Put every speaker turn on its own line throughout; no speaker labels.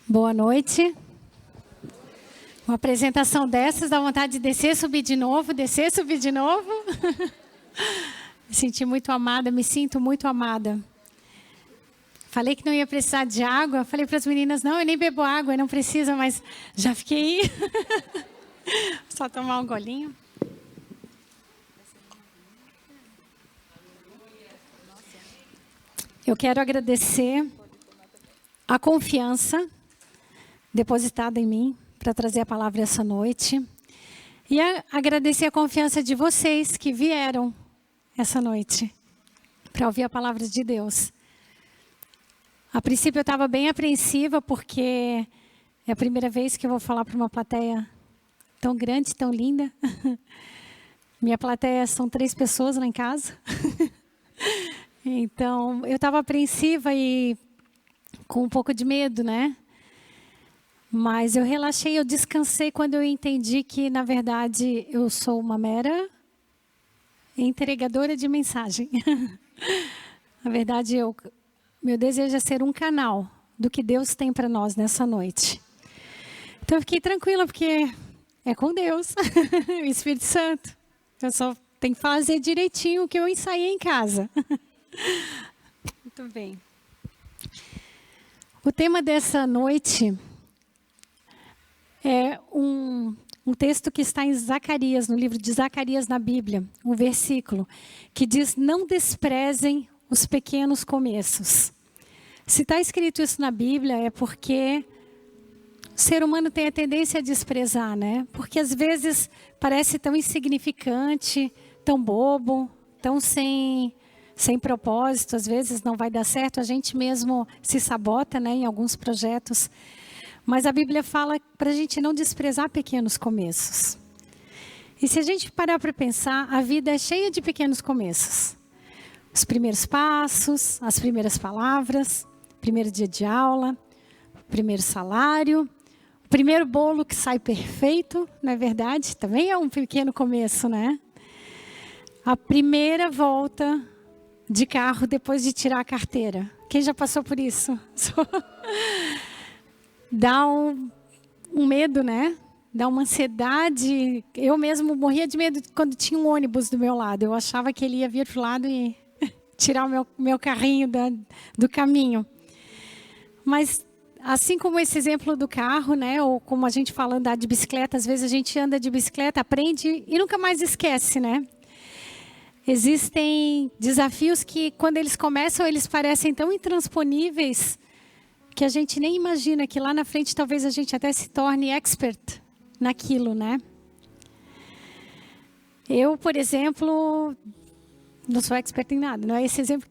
Boa noite. Uma apresentação dessas dá vontade de descer, subir de novo, descer, subir de novo. Me senti muito amada, me sinto muito amada. Falei que não ia precisar de água, falei para as meninas, não, eu nem bebo água, não precisa, mas já fiquei. Só tomar um golinho. Eu quero agradecer a confiança depositada em mim para trazer a palavra essa noite. E agradecer a confiança de vocês que vieram essa noite para ouvir a palavra de Deus. A princípio eu estava bem apreensiva porque é a primeira vez que eu vou falar para uma plateia tão grande, tão linda. Minha plateia são 3 pessoas lá em casa. Então, eu estava apreensiva e com um pouco de medo, né? Mas eu relaxei, eu descansei quando eu entendi que, na verdade, eu sou uma mera entregadora de mensagem. Na verdade, meu desejo é ser um canal do que Deus tem para nós nessa noite. Então, eu fiquei tranquila, porque é com Deus, o Espírito Santo. Eu só tenho que fazer direitinho o que eu ensaiei em casa. Muito bem. O tema dessa noite é um texto que está em Zacarias, no livro de Zacarias na Bíblia, um versículo que diz: não desprezem os pequenos começos. Se está escrito isso na Bíblia é porque o ser humano tem a tendência a desprezar, né? Porque às vezes parece tão insignificante, tão bobo, tão sem propósito, às vezes não vai dar certo, a gente mesmo se sabota, né, em alguns projetos. Mas a Bíblia fala para a gente não desprezar pequenos começos. E se a gente parar para pensar, a vida é cheia de pequenos começos. Os primeiros passos, as primeiras palavras, o primeiro dia de aula, o primeiro salário, o primeiro bolo que sai perfeito, não é verdade? Também é um pequeno começo, né? A primeira volta de carro depois de tirar a carteira. Quem já passou por isso? Dá um medo, né? Dá uma ansiedade. Eu mesmo morria de medo quando tinha um ônibus do meu lado. Eu achava que ele ia vir para o lado e tirar o meu carrinho do caminho. Mas, assim como esse exemplo do carro, né? Ou como a gente fala andar de bicicleta, às vezes a gente anda de bicicleta, aprende e nunca mais esquece, né? Existem desafios que, quando eles começam, eles parecem tão intransponíveis que a gente nem imagina que lá na frente talvez a gente até se torne expert naquilo, né? Eu, por exemplo, não sou expert em nada, não é esse exemplo.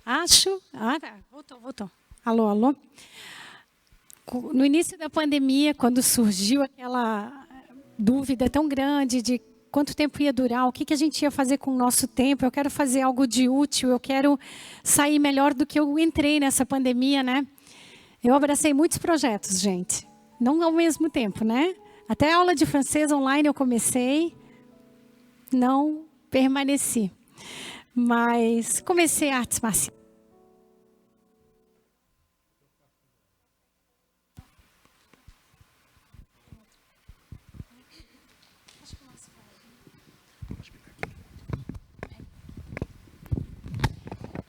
Acho. Ah, tá. Voltou. Alô. No início da pandemia, quando surgiu aquela dúvida tão grande de quanto tempo ia durar, o que a gente ia fazer com o nosso tempo, eu quero fazer algo de útil, eu quero sair melhor do que eu entrei nessa pandemia, né? Eu abracei muitos projetos, gente. Não ao mesmo tempo, né? Até a aula de francês online eu comecei, não permaneci. Mas comecei artes marciais.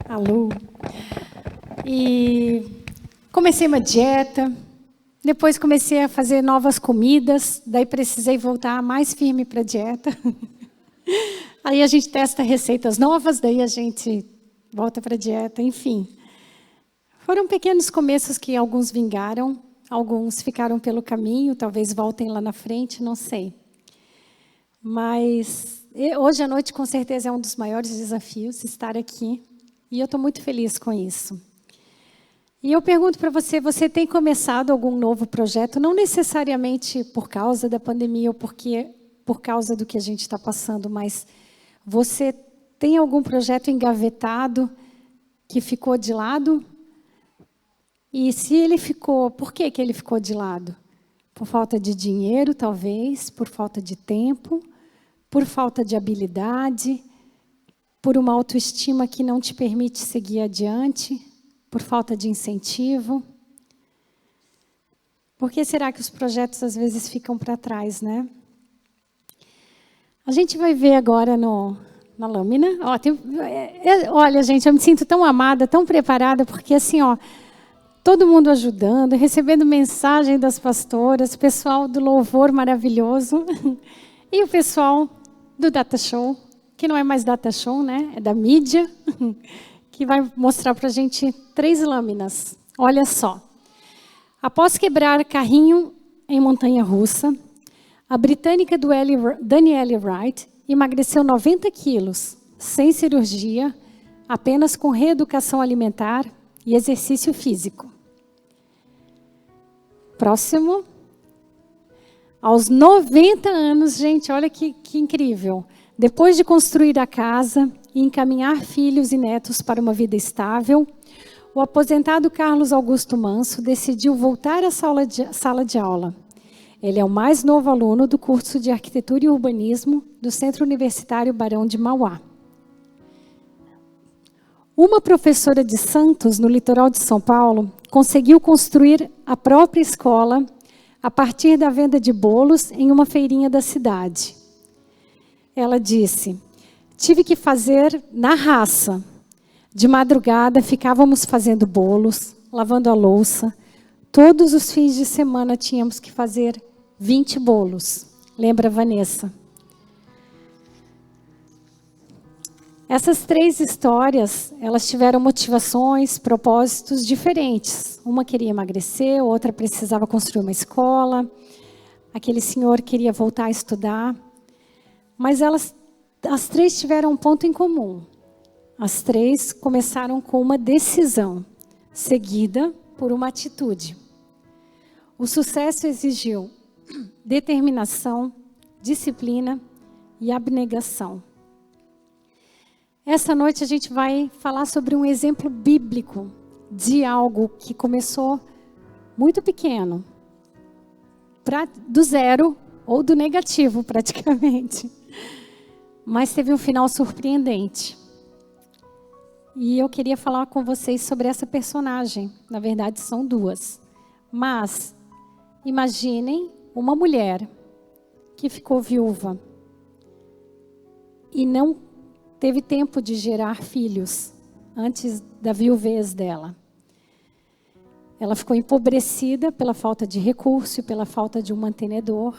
Alô. E comecei uma dieta, depois comecei a fazer novas comidas, daí precisei voltar mais firme para a dieta. Aí a gente testa receitas novas, daí a gente volta para a dieta, enfim. Foram pequenos começos que alguns vingaram, alguns ficaram pelo caminho, talvez voltem lá na frente, não sei. Mas hoje à noite, com certeza, é um dos maiores desafios estar aqui. E eu estou muito feliz com isso. E eu pergunto para você, você tem começado algum novo projeto? Não necessariamente por causa da pandemia ou por causa do que a gente está passando, mas você tem algum projeto engavetado que ficou de lado? E se ele ficou, por que ele ficou de lado? Por falta de dinheiro, talvez, por falta de tempo, por falta de habilidade. por uma autoestima que não te permite seguir adiante, por falta de incentivo? Por que será que os projetos às vezes ficam para trás, né? A gente vai ver agora na lâmina. Olha, gente, eu me sinto tão amada, tão preparada, porque assim, todo mundo ajudando, recebendo mensagem das pastoras, pessoal do louvor maravilhoso e o pessoal do Data Show, que não é mais Data Show, né? É da mídia, que vai mostrar para a gente 3 lâminas. Olha só. Após quebrar carrinho em montanha-russa, a britânica Danielle Wright emagreceu 90 quilos, sem cirurgia, apenas com reeducação alimentar e exercício físico. Próximo. Aos 90 anos, gente, olha que incrível. Depois de construir a casa e encaminhar filhos e netos para uma vida estável, o aposentado Carlos Augusto Manso decidiu voltar à sala de aula. Ele é o mais novo aluno do curso de Arquitetura e Urbanismo do Centro Universitário Barão de Mauá. Uma professora de Santos, no litoral de São Paulo, conseguiu construir a própria escola a partir da venda de bolos em uma feirinha da cidade. Ela disse: tive que fazer na raça. De madrugada, ficávamos fazendo bolos, lavando a louça. Todos os fins de semana tínhamos que fazer 20 bolos. Lembra, Vanessa? Essas 3 histórias, elas tiveram motivações, propósitos diferentes. Uma queria emagrecer, outra precisava construir uma escola. Aquele senhor queria voltar a estudar. Mas as 3 tiveram um ponto em comum. As 3 começaram com uma decisão, seguida por uma atitude. O sucesso exigiu determinação, disciplina e abnegação. Essa noite a gente vai falar sobre um exemplo bíblico de algo que começou muito pequeno, do zero ou do negativo praticamente, mas teve um final surpreendente. E eu queria falar com vocês sobre essa personagem. Na verdade, são 2. Mas, imaginem uma mulher que ficou viúva e não teve tempo de gerar filhos antes da viuvez dela. Ela ficou empobrecida pela falta de recurso e pela falta de um mantenedor.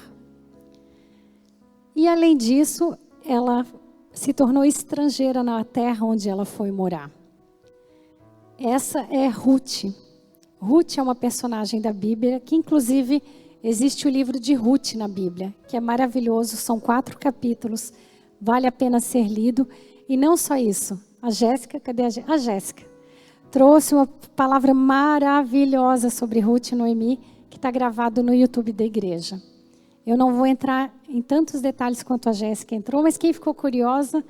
E, além disso, ela se tornou estrangeira na terra onde ela foi morar. Essa é Ruth. Ruth é uma personagem da Bíblia, que inclusive existe o livro de Ruth na Bíblia, que é maravilhoso, são 4 capítulos, vale a pena ser lido. E não só isso, a Jéssica, cadê a Jéssica? Trouxe uma palavra maravilhosa sobre Ruth e Noemi, que está gravado no YouTube da igreja. Eu não vou entrar em tantos detalhes quanto a Jéssica entrou, mas quem ficou curiosa,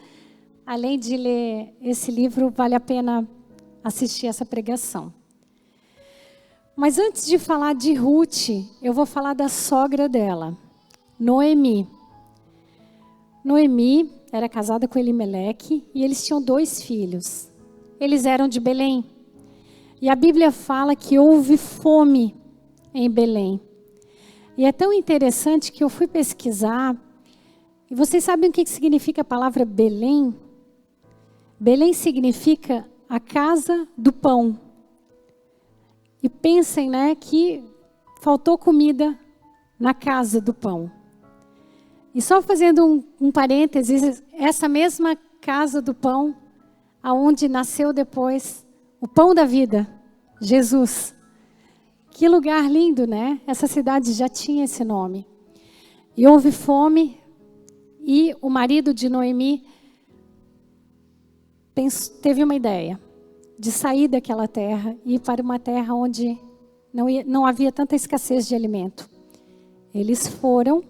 além de ler esse livro, vale a pena assistir essa pregação. Mas antes de falar de Ruth, eu vou falar da sogra dela, Noemi. Noemi era casada com Elimeleque e eles tinham 2 filhos. Eles eram de Belém. E a Bíblia fala que houve fome em Belém. E é tão interessante que eu fui pesquisar. E vocês sabem o que significa a palavra Belém? Belém significa a casa do pão. E pensem, né, que faltou comida na casa do pão. E só fazendo um parênteses, essa mesma casa do pão, aonde nasceu depois o pão da vida, Jesus. Que lugar lindo, né? Essa cidade já tinha esse nome. E houve fome, e o marido de Noemi teve uma ideia de sair daquela terra e ir para uma terra onde não havia tanta escassez de alimento. Eles foram,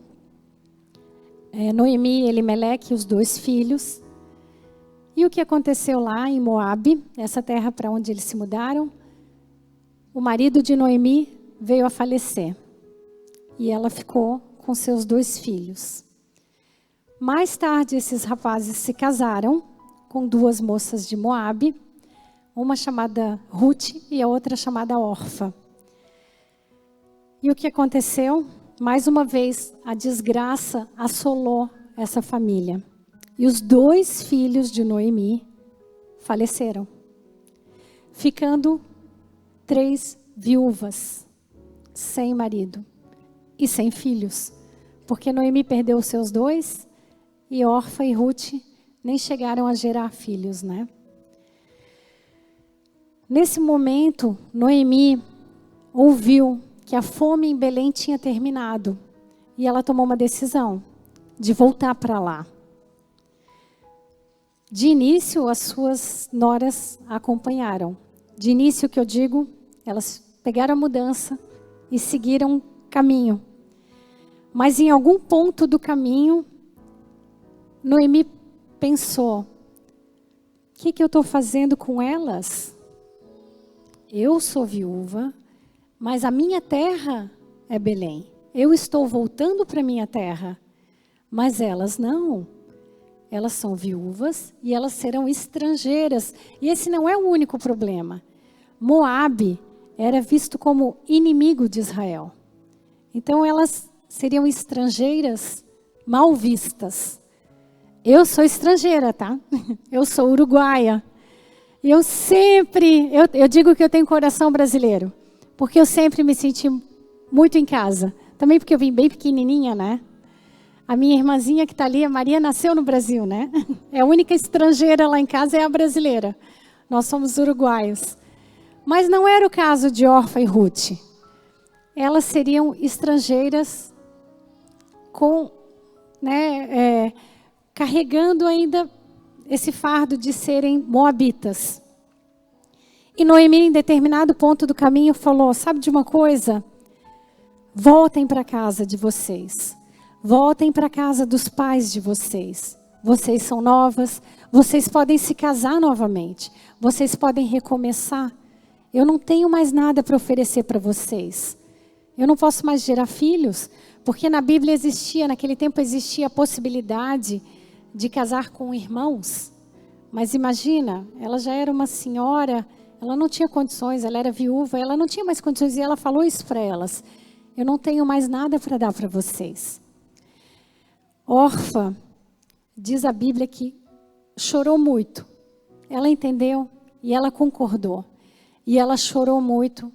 Noemi e Elimeleque, os 2 filhos. E o que aconteceu lá em Moabe, essa terra para onde eles se mudaram? O marido de Noemi veio a falecer. E ela ficou com seus 2 filhos. Mais tarde, esses rapazes se casaram com 2 moças de Moabe, uma chamada Ruth e a outra chamada Orfa. E o que aconteceu? Mais uma vez, a desgraça assolou essa família. E os 2 filhos de Noemi faleceram, ficando 3 viúvas, sem marido e sem filhos. Porque Noemi perdeu os seus 2 e Orfa e Ruth nem chegaram a gerar filhos, né? Nesse momento, Noemi ouviu que a fome em Belém tinha terminado. E ela tomou uma decisão de voltar para lá. De início, as suas noras a acompanharam. De início, que eu digo, elas pegaram a mudança e seguiram o caminho. Mas em algum ponto do caminho, Noemi pensou: o que eu estou fazendo com elas? Eu sou viúva, mas a minha terra é Belém. Eu estou voltando para a minha terra, mas elas não. Elas são viúvas e elas serão estrangeiras. E esse não é o único problema. Moabe era visto como inimigo de Israel. Então elas seriam estrangeiras mal vistas. Eu sou estrangeira, tá? Eu sou uruguaia. Eu digo que eu tenho coração brasileiro, porque eu sempre me senti muito em casa. Também porque eu vim bem pequenininha, né? A minha irmãzinha que está ali, a Maria, nasceu no Brasil, né? É a única estrangeira lá em casa, é a brasileira. Nós somos uruguaios. Mas não era o caso de Orfa e Ruth. Elas seriam estrangeiras carregando ainda esse fardo de serem moabitas. E Noemi, em determinado ponto do caminho, falou: sabe de uma coisa? Voltem para a casa de vocês. Voltem para a casa dos pais de vocês. Vocês são novas, vocês podem se casar novamente. Vocês podem recomeçar. Eu não tenho mais nada para oferecer para vocês. Eu não posso mais gerar filhos, porque na Bíblia naquele tempo existia a possibilidade de casar com irmãos. Mas imagina, ela já era uma senhora, ela não tinha condições, ela era viúva, ela não tinha mais condições, e ela falou isso para elas: eu não tenho mais nada para dar para vocês. Orfa, diz a Bíblia que chorou muito. Ela entendeu e ela concordou. E ela chorou muito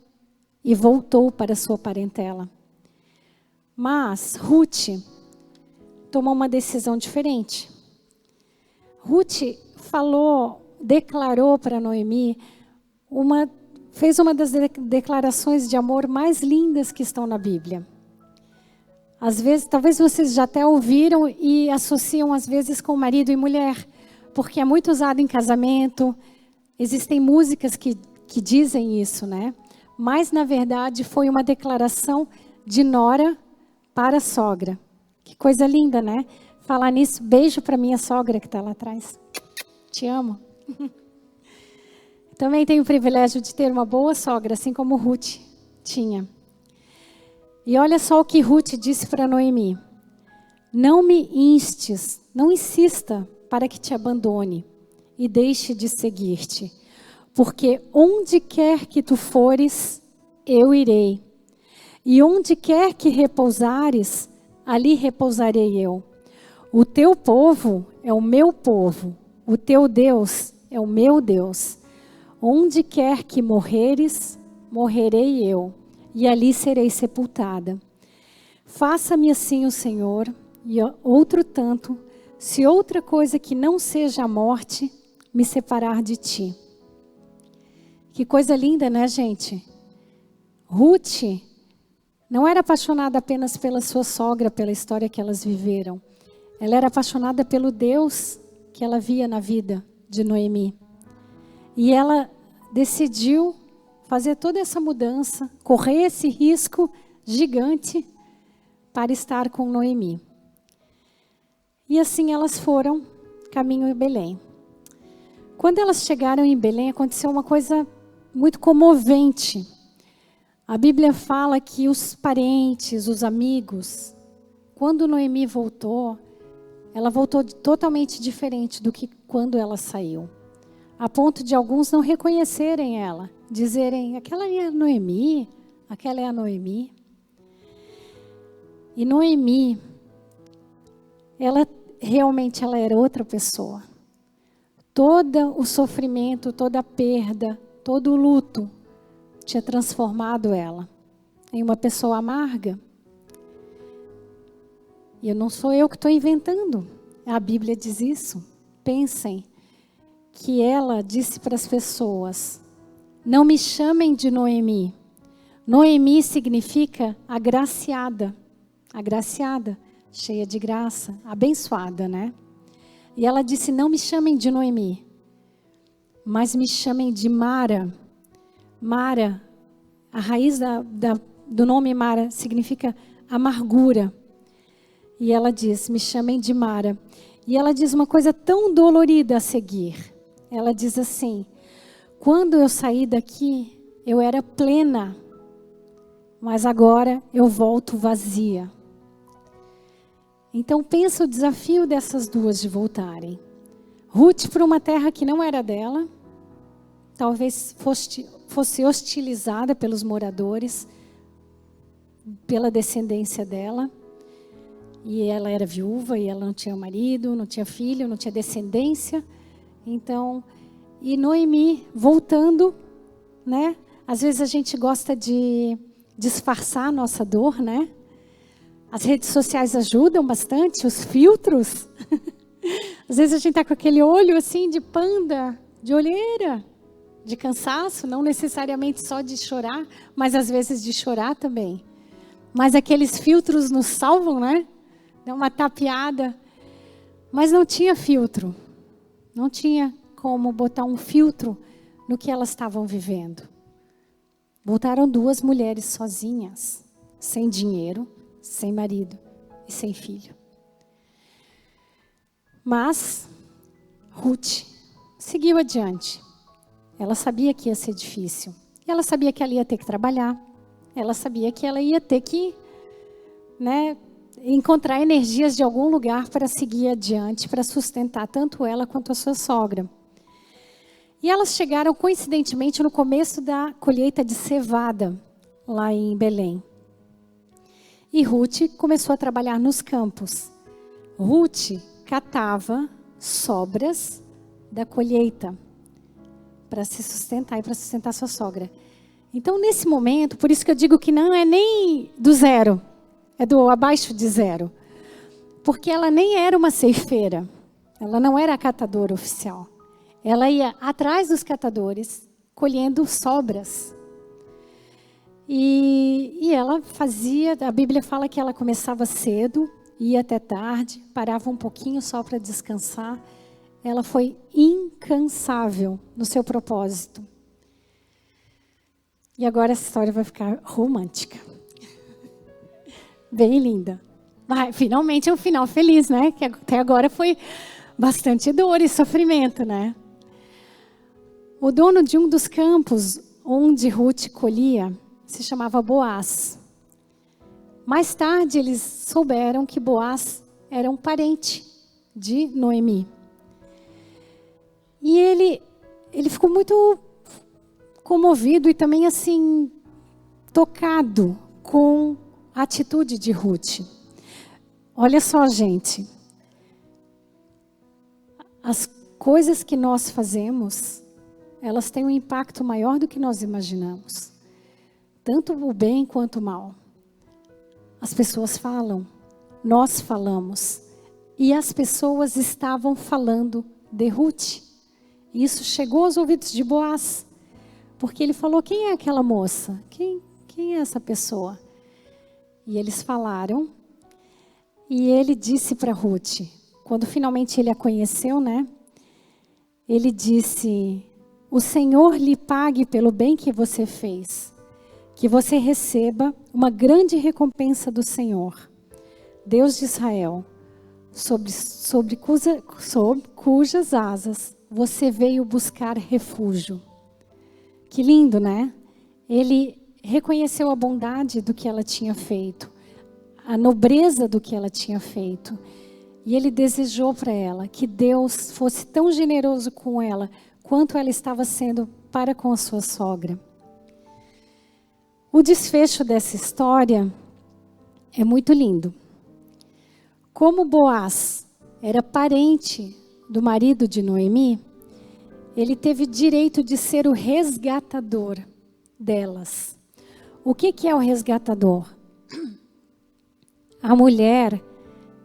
e voltou para a sua parentela. Mas Ruth tomou uma decisão diferente. Ruth declarou para Noemi, fez uma das declarações de amor mais lindas que estão na Bíblia. Às vezes, talvez vocês já até ouviram e associam às vezes com marido e mulher, porque é muito usado em casamento. Existem músicas que dizem isso, né? Mas na verdade foi uma declaração de nora para a sogra. Que coisa linda, né? Falar nisso, beijo para minha sogra que está lá atrás. Te amo. Também tenho o privilégio de ter uma boa sogra, assim como Ruth tinha. E olha só o que Ruth disse para Noemi: não me instes, não insista para que te abandone e deixe de seguir-te, porque onde quer que tu fores, eu irei, e onde quer que repousares, ali repousarei eu. O teu povo é o meu povo, o teu Deus é o meu Deus. Onde quer que morreres, morrerei eu, e ali serei sepultada. Faça-me assim o Senhor, e outro tanto, se outra coisa que não seja a morte me separar de ti. Que coisa linda, né, gente? Ruth não era apaixonada apenas pela sua sogra, pela história que elas viveram. Ela era apaixonada pelo Deus que ela via na vida de Noemi. E ela decidiu fazer toda essa mudança, correr esse risco gigante para estar com Noemi. E assim elas foram, caminho em Belém. Quando elas chegaram em Belém, aconteceu uma coisa muito comovente. A Bíblia fala que os parentes, os amigos, quando Noemi voltou, ela voltou totalmente diferente do que quando ela saiu. A ponto de alguns não reconhecerem ela, dizerem, aquela é a Noemi, aquela é a Noemi. E Noemi, ela realmente era outra pessoa. Todo o sofrimento, toda a perda, todo o luto tinha transformado ela em uma pessoa amarga. E não sou eu que estou inventando. A Bíblia diz isso. Pensem que ela disse para as pessoas, não me chamem de Noemi. Noemi significa agraciada. Agraciada, cheia de graça, abençoada, né? E ela disse, não me chamem de Noemi, mas me chamem de Mara. Mara, a raiz do nome Mara significa amargura. E ela diz, me chamem de Mara. E ela diz uma coisa tão dolorida a seguir. Ela diz assim, quando eu saí daqui, eu era plena, mas agora eu volto vazia. Então pensa o desafio dessas duas de voltarem. Ruth para uma terra que não era dela, talvez fosse hostilizada pelos moradores, pela descendência dela. E ela era viúva e ela não tinha marido, não tinha filho, não tinha descendência. Então, e Noemi voltando, né? Às vezes a gente gosta de disfarçar a nossa dor, né? As redes sociais ajudam bastante, os filtros. Às vezes a gente está com aquele olho assim de panda, de olheira, de cansaço, não necessariamente só de chorar, mas às vezes de chorar também. Mas aqueles filtros nos salvam, né? Dá uma tapeada. Mas não tinha filtro. Não tinha como botar um filtro no que elas estavam vivendo. Voltaram duas mulheres sozinhas, sem dinheiro, sem marido e sem filho. Mas Ruth seguiu adiante. Ela sabia que ia ser difícil. Ela sabia que ela ia ter que trabalhar. Ela sabia que ela ia ter que, né, encontrar energias de algum lugar para seguir adiante, para sustentar tanto ela quanto a sua sogra. E elas chegaram coincidentemente no começo da colheita de cevada, lá em Belém. E Ruth começou a trabalhar nos campos. Ruth catava sobras da colheita para se sustentar e para sustentar sua sogra. Então, nesse momento, por isso que eu digo que não é nem do zero, é do abaixo de zero. Porque ela nem era uma ceifeira, ela não era a catadora oficial. Ela ia atrás dos catadores, colhendo sobras. E ela fazia, a Bíblia fala que ela começava cedo, ia até tarde, parava um pouquinho só para descansar. Ela foi incansável no seu propósito. E agora essa história vai ficar romântica. Bem linda. Finalmente é um final feliz, né? Que até agora foi bastante dor e sofrimento, né? O dono de um dos campos onde Ruth colhia se chamava Boaz. Mais tarde eles souberam que Boaz era um parente de Noemi. E ele ficou muito comovido e também assim tocado com a atitude de Ruth. Olha só, gente. As coisas que nós fazemos, elas têm um impacto maior do que nós imaginamos. Tanto o bem quanto o mal. As pessoas falam, nós falamos. E as pessoas estavam falando de Ruth. Isso chegou aos ouvidos de Boaz. Porque ele falou, quem é aquela moça? Quem é essa pessoa? E eles falaram. E ele disse para Ruth, quando finalmente ele a conheceu, né? Ele disse, o Senhor lhe pague pelo bem que você fez. Que você receba uma grande recompensa do Senhor, Deus de Israel, sobre cujas asas você veio buscar refúgio. Que lindo, né? Ele reconheceu a bondade do que ela tinha feito, a nobreza do que ela tinha feito. E ele desejou para ela que Deus fosse tão generoso com ela quanto ela estava sendo para com a sua sogra. O desfecho dessa história é muito lindo. Como Boaz era parente do marido de Noemi, ele teve direito de ser o resgatador delas. O que é o resgatador? A mulher,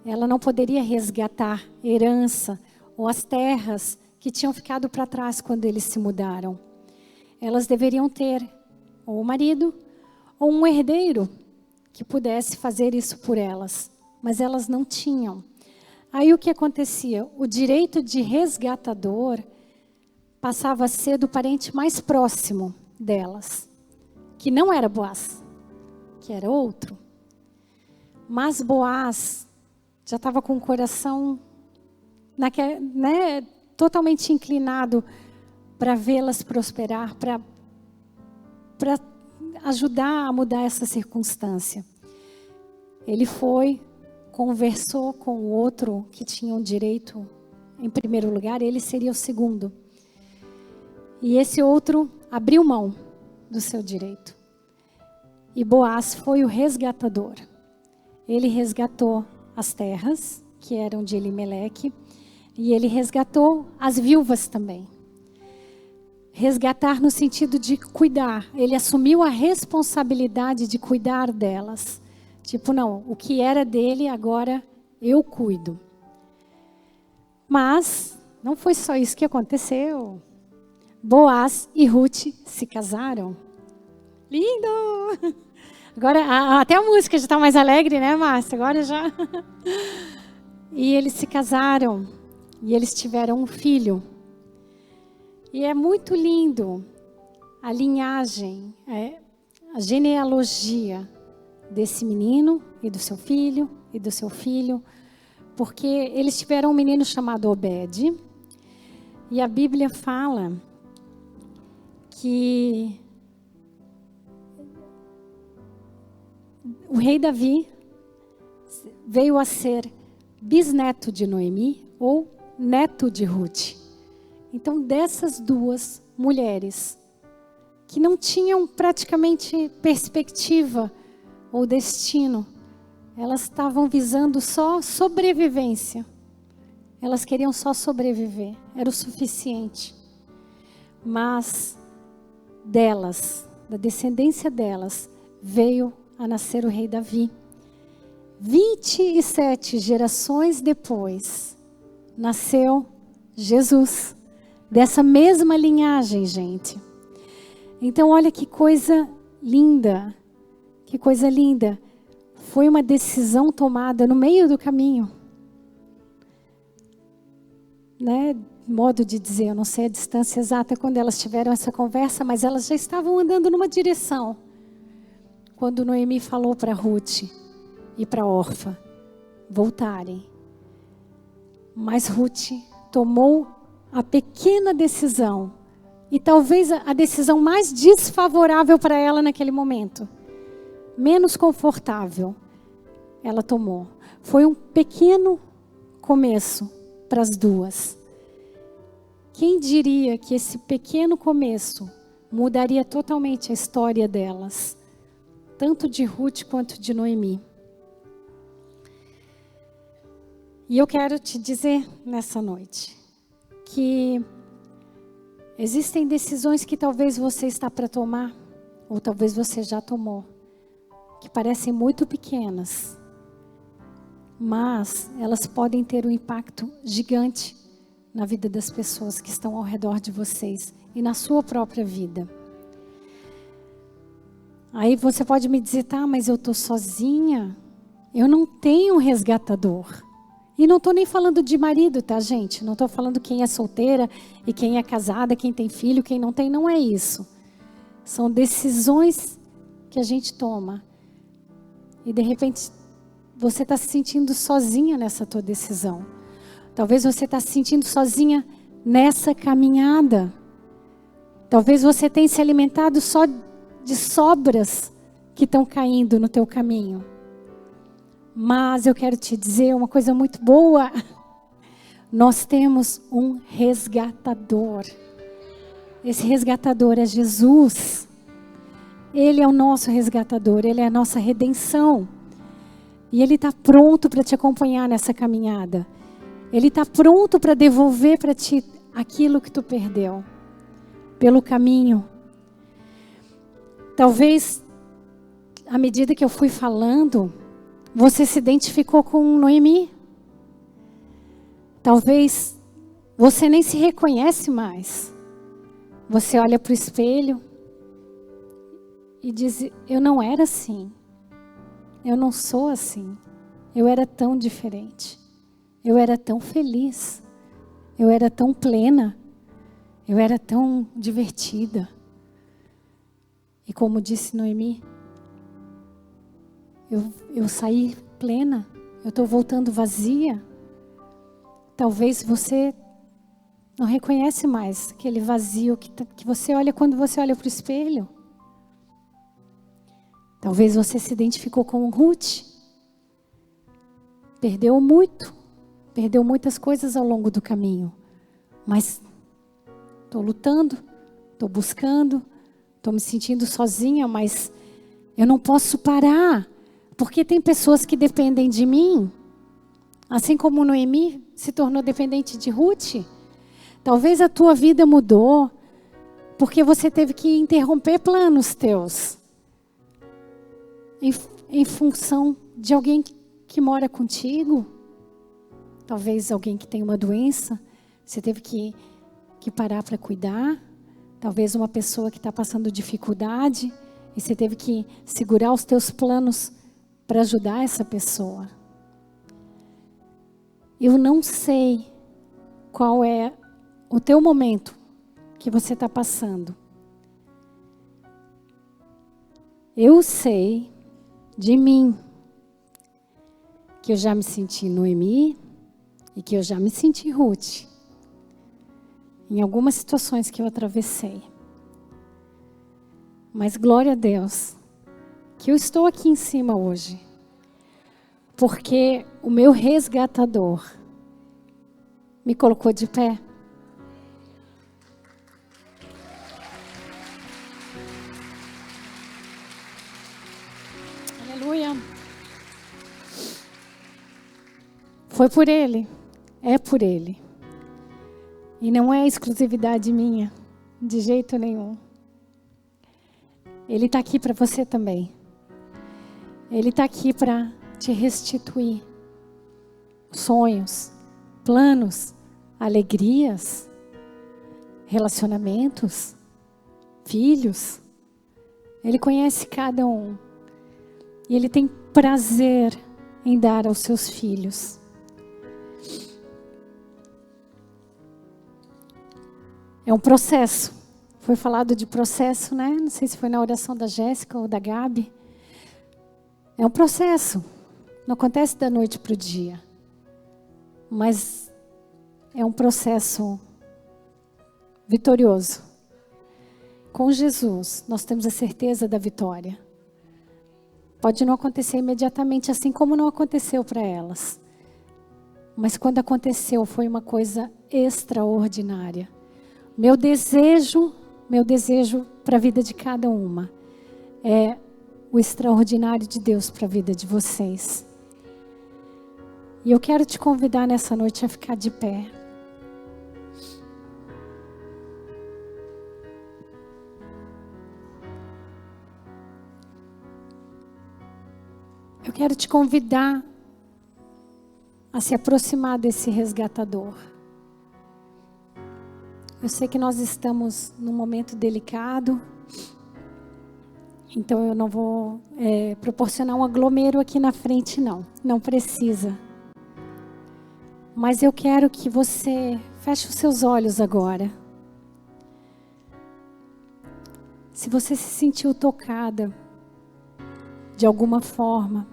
ela não poderia resgatar herança ou as terras que tinham ficado para trás quando eles se mudaram. Elas deveriam ter ou um marido ou um herdeiro que pudesse fazer isso por elas, mas elas não tinham. Aí o que acontecia? O direito de resgatador passava a ser do parente mais próximo delas, que não era Boaz, que era outro. Mas Boaz já estava com o coração totalmente inclinado para vê-las prosperar, para ajudar a mudar essa circunstância. Ele foi, conversou com o outro que tinha um direito em primeiro lugar, ele seria o segundo. E esse outro abriu mão do seu direito. E Boaz foi o resgatador. Ele resgatou as terras, que eram de Elimeleque, e ele resgatou as viúvas também. Resgatar no sentido de cuidar. Ele assumiu a responsabilidade de cuidar delas. Tipo, não, o que era dele, agora eu cuido. Mas não foi só isso que aconteceu. Boaz e Ruth se casaram. Lindo! Agora, até a música já está mais alegre, né, Márcia? Agora já... E eles se casaram. E eles tiveram um filho. E é muito lindo a linhagem, a genealogia desse menino e do seu filho, porque eles tiveram um menino chamado Obed, e a Bíblia fala que o rei Davi veio a ser bisneto de Noemi ou neto de Ruth. Então, dessas duas mulheres que não tinham praticamente perspectiva ou destino, elas estavam visando só sobrevivência. Elas queriam só sobreviver, era o suficiente. Mas delas, da descendência delas, veio a nascer o rei Davi. 27 gerações depois, nasceu Jesus. Dessa mesma linhagem, gente. Então, olha que coisa linda. Que coisa linda. Foi uma decisão tomada no meio do caminho. Né? Modo de dizer, eu não sei a distância exata quando elas tiveram essa conversa, mas elas já estavam andando numa direção. Quando Noemi falou para Ruth e para Orfa voltarem. Mas Ruth tomou a pequena decisão, e talvez a decisão mais desfavorável para ela naquele momento, menos confortável, ela tomou. Foi um pequeno começo para as duas. Quem diria que esse pequeno começo mudaria totalmente a história delas, tanto de Ruth quanto de Noemi? E eu quero te dizer nessa noite que existem decisões que talvez você está para tomar, ou talvez você já tomou, que parecem muito pequenas, mas elas podem ter um impacto gigante na vida das pessoas que estão ao redor de vocês e na sua própria vida. Aí você pode me dizer, tá, mas eu estou sozinha, eu não tenho um resgatador. E não estou nem falando de marido, tá, gente? Não estou falando quem é solteira e quem é casada, quem tem filho, quem não tem, não é isso. São decisões que a gente toma. E de repente, você está se sentindo sozinha nessa tua decisão. Talvez você está se sentindo sozinha nessa caminhada. Talvez você tenha se alimentado só de sobras que estão caindo no teu caminho. Mas eu quero te dizer uma coisa muito boa. Nós temos um resgatador. Esse resgatador é Jesus. Ele é o nosso resgatador, Ele é a nossa redenção. E Ele está pronto para te acompanhar nessa caminhada. Ele está pronto para devolver para ti aquilo que tu perdeu pelo caminho. Talvez, à medida que eu fui falando, você se identificou com Noemi. Talvez você nem se reconhece mais. Você olha para o espelho e diz: eu não era assim. Eu não sou assim. Eu era tão diferente. Eu era tão feliz. Eu era tão plena. Eu era tão divertida. E como disse Noemi, eu saí plena. Eu estou voltando vazia. Talvez você não reconhece mais aquele vazio que você olha quando você olha para o espelho. Talvez você se identificou com Ruth. Perdeu muito. Perdeu muitas coisas ao longo do caminho. Mas estou lutando, estou buscando, estou me sentindo sozinha, mas eu não posso parar. Porque tem pessoas que dependem de mim. Assim como Noemi se tornou dependente de Ruth. Talvez a tua vida mudou porque você teve que interromper planos teus. Em função de alguém que mora contigo. Talvez alguém que tem uma doença. Você teve que parar para cuidar. Talvez uma pessoa que está passando dificuldade. E você teve que segurar os teus planos para ajudar essa pessoa. Eu não sei qual é o teu momento que você está passando. Eu sei de mim que eu já me senti Noemi e que eu já me senti Ruth. Em algumas situações que eu atravessei. Mas glória a Deus que eu estou aqui em cima hoje. Porque o meu resgatador me colocou de pé. Aleluia. Foi por Ele. É por Ele. E não é exclusividade minha. De jeito nenhum. Ele está aqui para você também. Ele está aqui para te restituir sonhos, planos, alegrias, relacionamentos, filhos. Ele conhece cada um. E Ele tem prazer em dar aos seus filhos. É um processo. Foi falado de processo, né? Não sei se foi na oração da Jéssica ou da Gabi. É um processo. Não acontece da noite para o dia. Mas é um processo vitorioso. Com Jesus, nós temos a certeza da vitória. Pode não acontecer imediatamente, assim como não aconteceu para elas. Mas quando aconteceu, foi uma coisa extraordinária. Meu desejo para a vida de cada uma é o extraordinário de Deus para a vida de vocês. E eu quero te convidar nessa noite a ficar de pé. Eu quero te convidar a se aproximar desse resgatador. Eu sei que nós estamos num momento delicado, então eu não vou proporcionar um aglomero aqui na frente, não precisa. Mas eu quero que você feche os seus olhos agora. Se você se sentiu tocada de alguma forma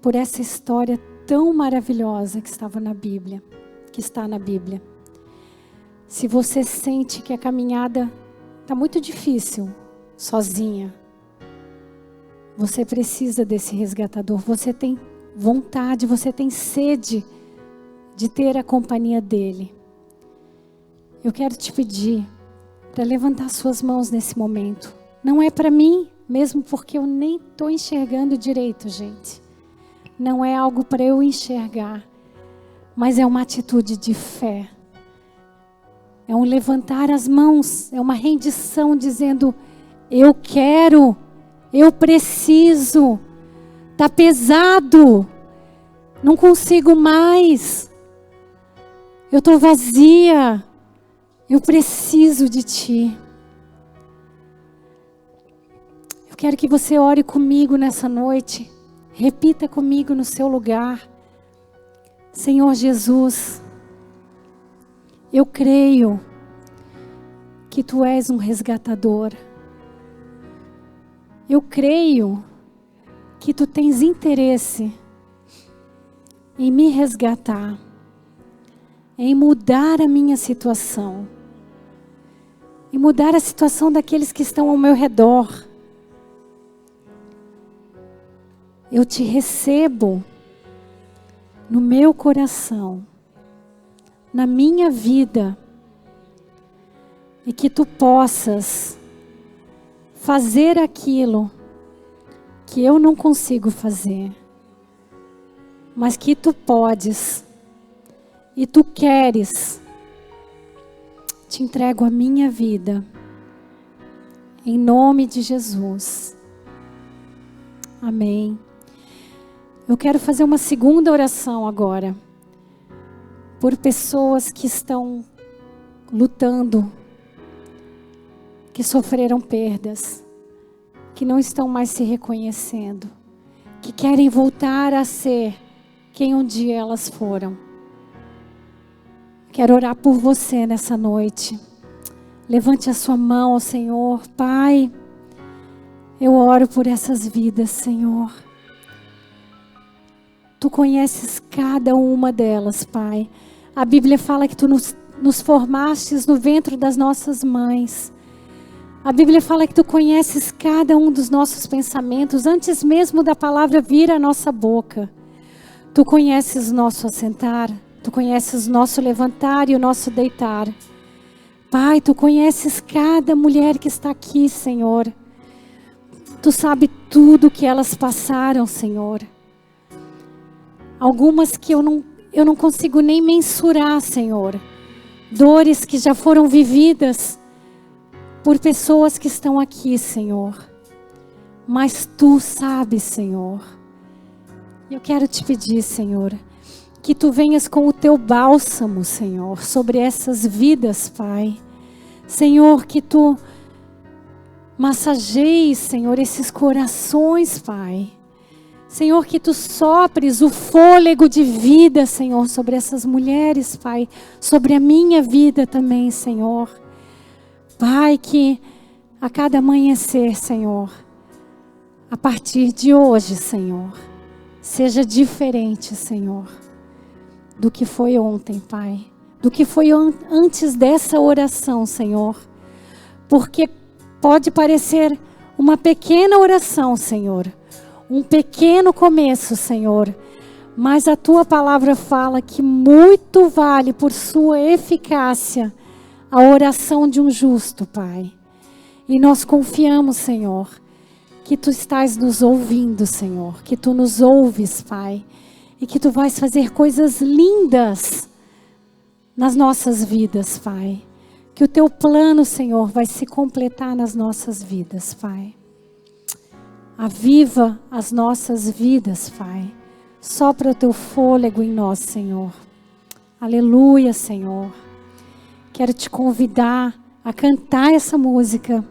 por essa história tão maravilhosa que estava na Bíblia, que está na Bíblia. Se você sente que a caminhada está muito difícil, sozinha, você precisa desse resgatador. vontade, você tem sede de ter a companhia dele. Eu quero te pedir para levantar suas mãos nesse momento. Não é para mim, mesmo porque eu nem estou enxergando direito, gente. Não é algo para eu enxergar, mas é uma atitude de fé. É um levantar as mãos, é uma rendição dizendo: eu quero, eu preciso, está pesado, não consigo mais, eu estou vazia, eu preciso de Ti. Eu quero que você ore comigo nessa noite, repita comigo no seu lugar: Senhor Jesus, eu creio que Tu és um resgatador. Eu creio que Tu tens interesse em me resgatar, em mudar a minha situação, em mudar a situação daqueles que estão ao meu redor. Eu Te recebo no meu coração, na minha vida, e que Tu possas fazer aquilo que eu não consigo fazer, mas que Tu podes e Tu queres. Te entrego a minha vida, em nome de Jesus. Amém. Eu quero fazer uma segunda oração agora, por pessoas que estão lutando, que sofreram perdas, que não estão mais se reconhecendo, que querem voltar a ser quem um dia elas foram. Quero orar por você nessa noite. Levante a sua mão ao Senhor. Pai, eu oro por essas vidas, Senhor. Tu conheces cada uma delas, Pai. A Bíblia fala que Tu nos formastes no ventre das nossas mães. A Bíblia fala que Tu conheces cada um dos nossos pensamentos antes mesmo da palavra vir à nossa boca. Tu conheces o nosso assentar, Tu conheces o nosso levantar e o nosso deitar. Pai, Tu conheces cada mulher que está aqui, Senhor. Tu sabe tudo que elas passaram, Senhor. Algumas que eu não consigo nem mensurar, Senhor. Dores que já foram vividas por pessoas que estão aqui, Senhor. Mas Tu sabes, Senhor. Eu quero te pedir, Senhor, que Tu venhas com o Teu bálsamo, Senhor, sobre essas vidas, Pai. Senhor, que Tu massageie, Senhor, esses corações, Pai. Senhor, que Tu sopres o fôlego de vida, Senhor, sobre essas mulheres, Pai. Sobre a minha vida também, Senhor. Pai, que a cada amanhecer, Senhor, a partir de hoje, Senhor, seja diferente, Senhor, do que foi ontem, Pai. Do que foi antes dessa oração, Senhor. Porque pode parecer uma pequena oração, Senhor. Um pequeno começo, Senhor. Mas a Tua palavra fala que muito vale por sua eficácia a oração de um justo, Pai. E nós confiamos, Senhor, que Tu estás nos ouvindo, Senhor. Que Tu nos ouves, Pai. E que Tu vais fazer coisas lindas nas nossas vidas, Pai. Que o Teu plano, Senhor, vai se completar nas nossas vidas, Pai. Aviva as nossas vidas, Pai. Sopra o Teu fôlego em nós, Senhor. Aleluia, Senhor. Quero te convidar a cantar essa música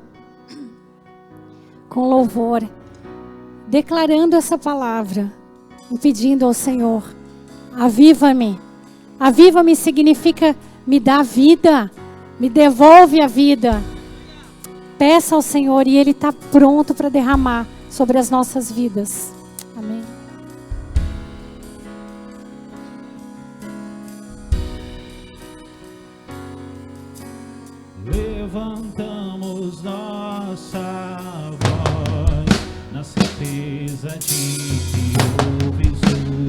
com louvor, declarando essa palavra e pedindo ao Senhor: aviva-me. Aviva-me significa me dá vida, me devolve a vida. Peça ao Senhor e Ele está pronto para derramar sobre as nossas vidas. Amém.
Levantamos nossa voz na certeza de que ouves o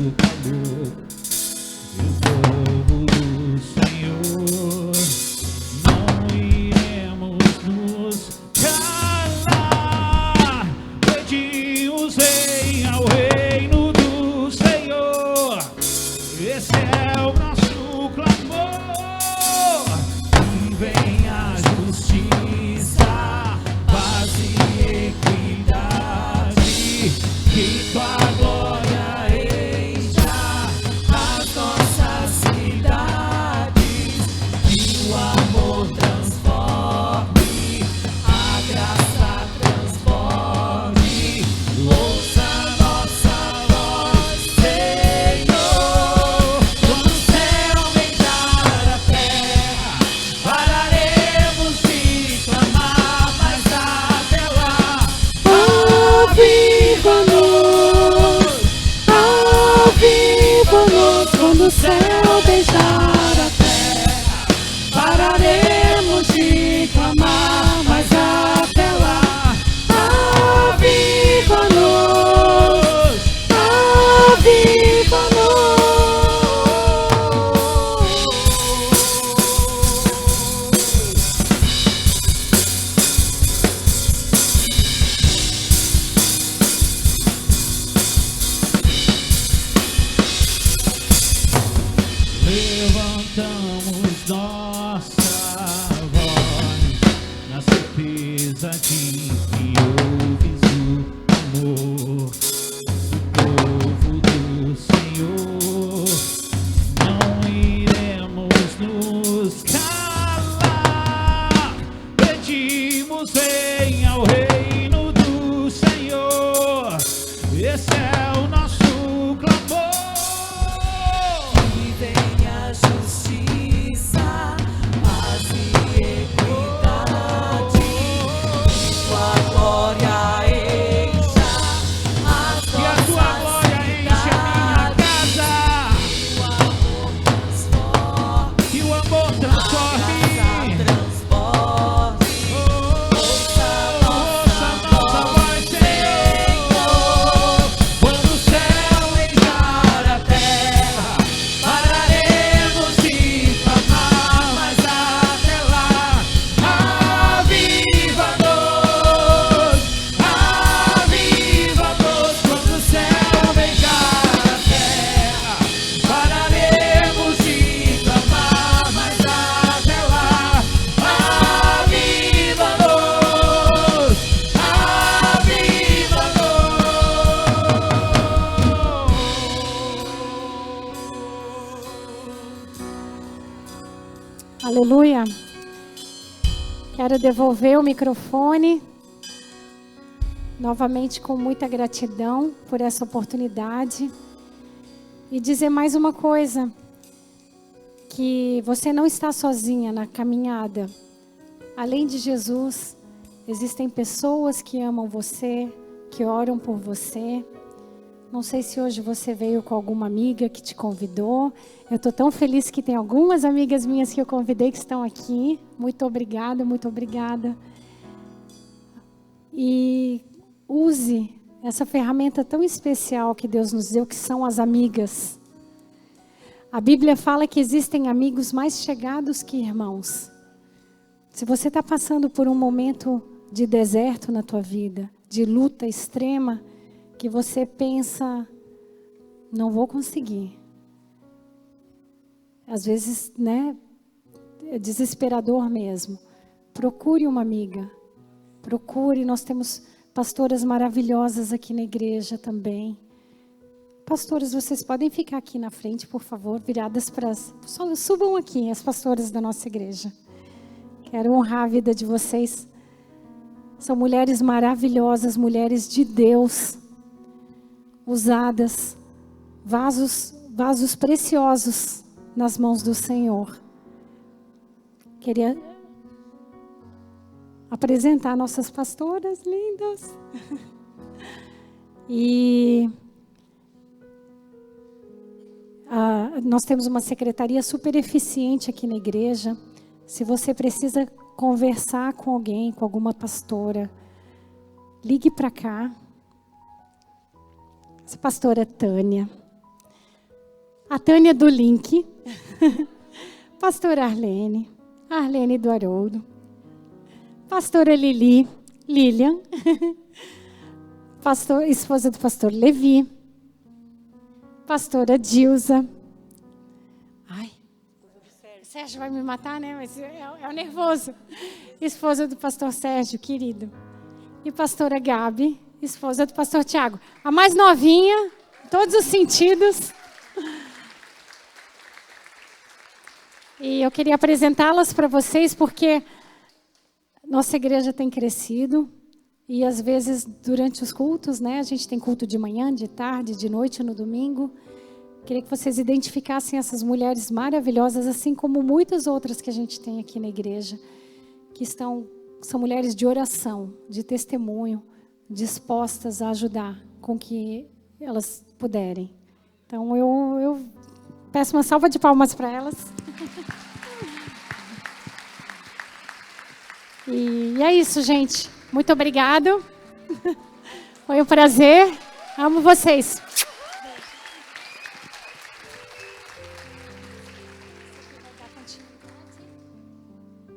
Aleluia. Quero devolver o microfone novamente com muita gratidão por essa oportunidade e dizer mais uma coisa, que você não está sozinha na caminhada. Além de Jesus, existem pessoas que amam você, que oram por você. Não sei se hoje você veio com alguma amiga que te convidou. Eu estou tão feliz que tem algumas amigas minhas que eu convidei que estão aqui. Muito obrigada, muito obrigada. E use essa ferramenta tão especial que Deus nos deu, que são as amigas. A Bíblia fala que existem amigos mais chegados que irmãos. Se você está passando por um momento de deserto na tua vida, de luta extrema, que você pensa, não vou conseguir. Às vezes, né, é desesperador mesmo. Procure uma amiga. Procure, nós temos pastoras maravilhosas aqui na igreja também. Pastoras, vocês podem ficar aqui na frente, por favor, viradas para... Só subam aqui, as pastoras da nossa igreja. Quero honrar a vida de vocês. São mulheres maravilhosas, mulheres de Deus, usadas, vasos preciosos nas mãos do Senhor. Queria apresentar nossas pastoras lindas. E nós temos uma secretaria super eficiente aqui na igreja. Se você precisa conversar com alguém, com alguma pastora, ligue para cá. Essa pastora Tânia. A Tânia do Link. Pastora Arlene. Arlene do Haroldo. Pastora Lilian. Esposa do pastor Levi. Pastora Dilza. Ai, Sérgio vai me matar, né? Mas é o nervoso. Esposa do pastor Sérgio, querido. E pastora Gabi, esposa do pastor Tiago. A mais novinha, em todos os sentidos. E eu queria apresentá-las para vocês porque nossa igreja tem crescido. E às vezes, durante os cultos, né? A gente tem culto de manhã, de tarde, de noite, no domingo. Queria que vocês identificassem essas mulheres maravilhosas, assim como muitas outras que a gente tem aqui na igreja, que são mulheres de oração, de testemunho, dispostas a ajudar com que elas puderem. Então, eu peço uma salva de palmas para elas. E é isso, gente. Muito obrigado. Foi um prazer. Amo vocês.